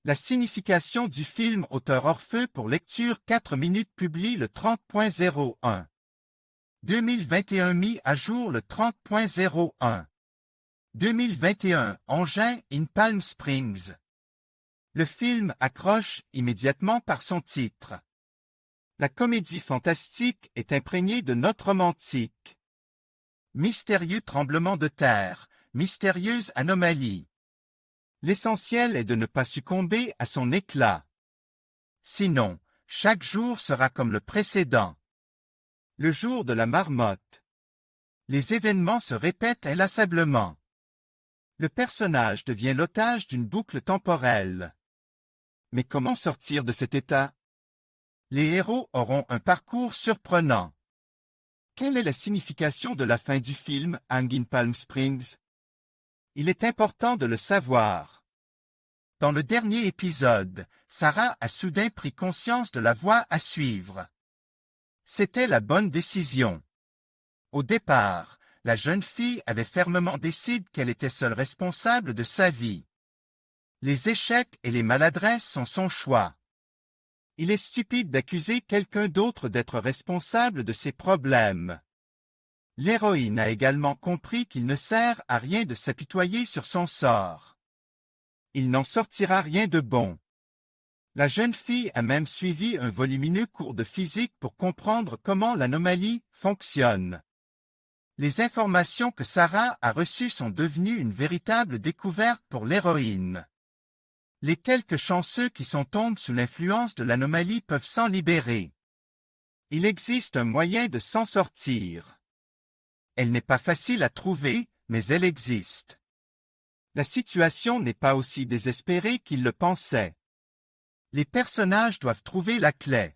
La signification du film Auteur Orfeu pour lecture 4 minutes publie le 30.01. 2021 mis à jour le 30.01. 2021 Engin in Palm Springs. Le film accroche immédiatement par son titre. La comédie fantastique est imprégnée de notes romantiques. Mystérieux tremblement de terre, mystérieuse anomalie. L'essentiel est de ne pas succomber à son éclat. Sinon, chaque jour sera comme le précédent. Le jour de la marmotte. Les événements se répètent inlassablement. Le personnage devient l'otage d'une boucle temporelle. Mais comment sortir de cet état? Les héros auront un parcours surprenant. Quelle est la signification de la fin du film Hang in Palm Springs? Il est important de le savoir. Dans le dernier épisode, Sarah a soudain pris conscience de la voie à suivre. C'était la bonne décision. Au départ, la jeune fille avait fermement décidé qu'elle était seule responsable de sa vie. Les échecs et les maladresses sont son choix. Il est stupide d'accuser quelqu'un d'autre d'être responsable de ses problèmes. L'héroïne a également compris qu'il ne sert à rien de s'apitoyer sur son sort. Il n'en sortira rien de bon. La jeune fille a même suivi un volumineux cours de physique pour comprendre comment l'anomalie fonctionne. Les informations que Sarah a reçues sont devenues une véritable découverte pour l'héroïne. Les quelques chanceux qui sont tombés sous l'influence de l'anomalie peuvent s'en libérer. Il existe un moyen de s'en sortir. Elle n'est pas facile à trouver, mais elle existe. La situation n'est pas aussi désespérée qu'il le pensait. Les personnages doivent trouver la clé.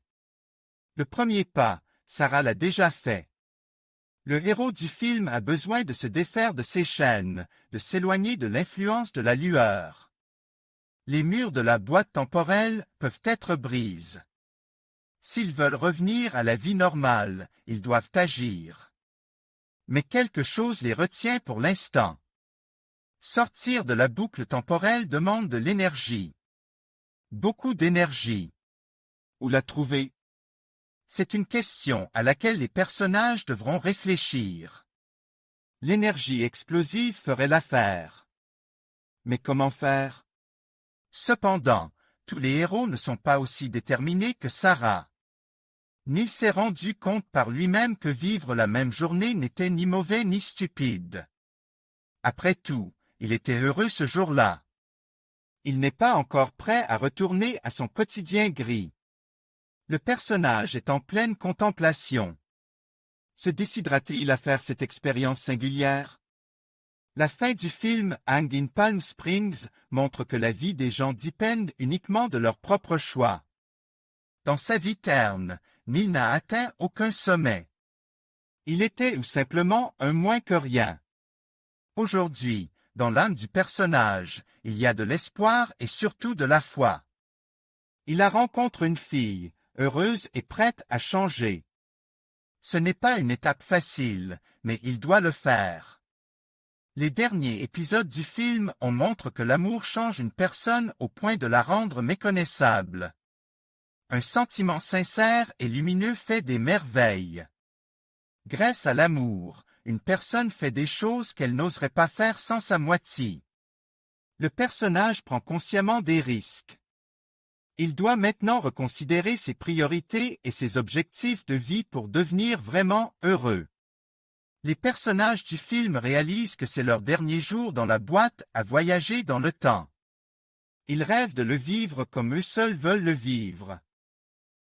Le premier pas, Sarah l'a déjà fait. Le héros du film a besoin de se défaire de ses chaînes, de s'éloigner de l'influence de la lueur. Les murs de la boîte temporelle peuvent être brisés. S'ils veulent revenir à la vie normale, ils doivent agir. Mais quelque chose les retient pour l'instant. Sortir de la boucle temporelle demande de l'énergie. Beaucoup d'énergie. Où la trouver? C'est une question à laquelle les personnages devront réfléchir. L'énergie explosive ferait l'affaire. Mais comment faire? Cependant, tous les héros ne sont pas aussi déterminés que Sarah. Neil s'est rendu compte par lui-même que vivre la même journée n'était ni mauvais ni stupide. Après tout, il était heureux ce jour-là. Il n'est pas encore prêt à retourner à son quotidien gris. Le personnage est en pleine contemplation. Se décidera-t-il à faire cette expérience singulière? La fin du film Hang in Palm Springs montre que la vie des gens dépend uniquement de leur propre choix. Dans sa vie terne, Neil n'a atteint aucun sommet. Il était ou simplement un moins que rien. Aujourd'hui, dans l'âme du personnage, il y a de l'espoir et surtout de la foi. Il la rencontre une fille, heureuse et prête à changer. Ce n'est pas une étape facile, mais il doit le faire. Les derniers épisodes du film montrent que l'amour change une personne au point de la rendre méconnaissable. Un sentiment sincère et lumineux fait des merveilles. Grâce à l'amour, une personne fait des choses qu'elle n'oserait pas faire sans sa moitié. Le personnage prend consciemment des risques. Il doit maintenant reconsidérer ses priorités et ses objectifs de vie pour devenir vraiment heureux. Les personnages du film réalisent que c'est leur dernier jour dans la boîte à voyager dans le temps. Ils rêvent de le vivre comme eux seuls veulent le vivre.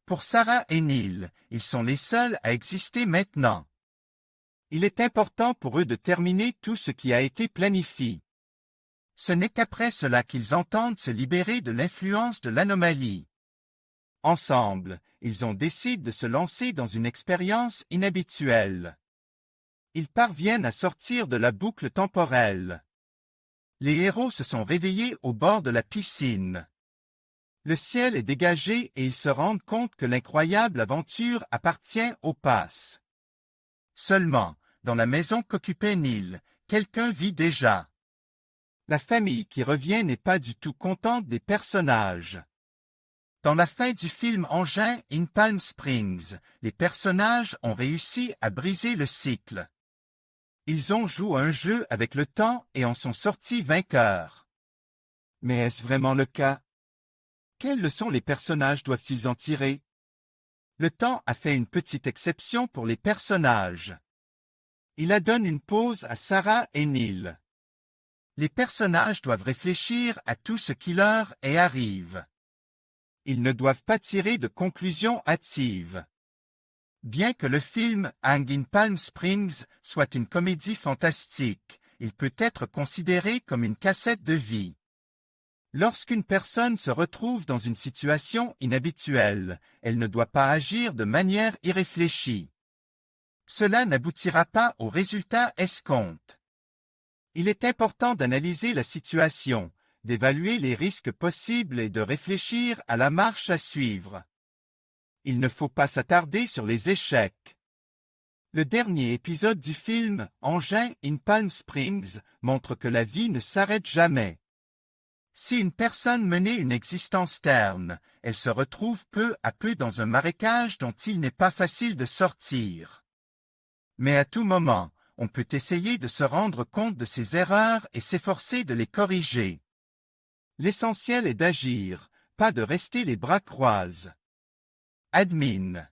Pour Sarah et Neil, ils sont les seuls à exister maintenant. Il est important pour eux de terminer tout ce qui a été planifié. Ce n'est qu'après cela qu'ils entendent se libérer de l'influence de l'anomalie. Ensemble, ils ont décidé de se lancer dans une expérience inhabituelle. Ils parviennent à sortir de la boucle temporelle. Les héros se sont réveillés au bord de la piscine. Le ciel est dégagé et ils se rendent compte que l'incroyable aventure appartient au passé. Seulement, dans la maison qu'occupait Neil, quelqu'un vit déjà. La famille qui revient n'est pas du tout contente des personnages. Dans la fin du film Engin in Palm Springs, les personnages ont réussi à briser le cycle. Ils ont joué un jeu avec le temps et en sont sortis vainqueurs. Mais est-ce vraiment le cas? Quelles leçons les personnages doivent-ils en tirer? Le temps a fait une petite exception pour les personnages. Il a donné une pause à Sarah et Neil. Les personnages doivent réfléchir à tout ce qui leur arrive. Ils ne doivent pas tirer de conclusions hâtives. Bien que le film Hang in Palm Springs soit une comédie fantastique, il peut être considéré comme une cassette de vie. Lorsqu'une personne se retrouve dans une situation inhabituelle, elle ne doit pas agir de manière irréfléchie. Cela n'aboutira pas au résultat escompte. Il est important d'analyser la situation, d'évaluer les risques possibles et de réfléchir à la marche à suivre. Il ne faut pas s'attarder sur les échecs. Le dernier épisode du film Engin in Palm Springs montre que la vie ne s'arrête jamais. Si une personne menait une existence terne, elle se retrouve peu à peu dans un marécage dont il n'est pas facile de sortir. Mais à tout moment, on peut essayer de se rendre compte de ses erreurs et s'efforcer de les corriger. L'essentiel est d'agir, pas de rester les bras croisés. Admin.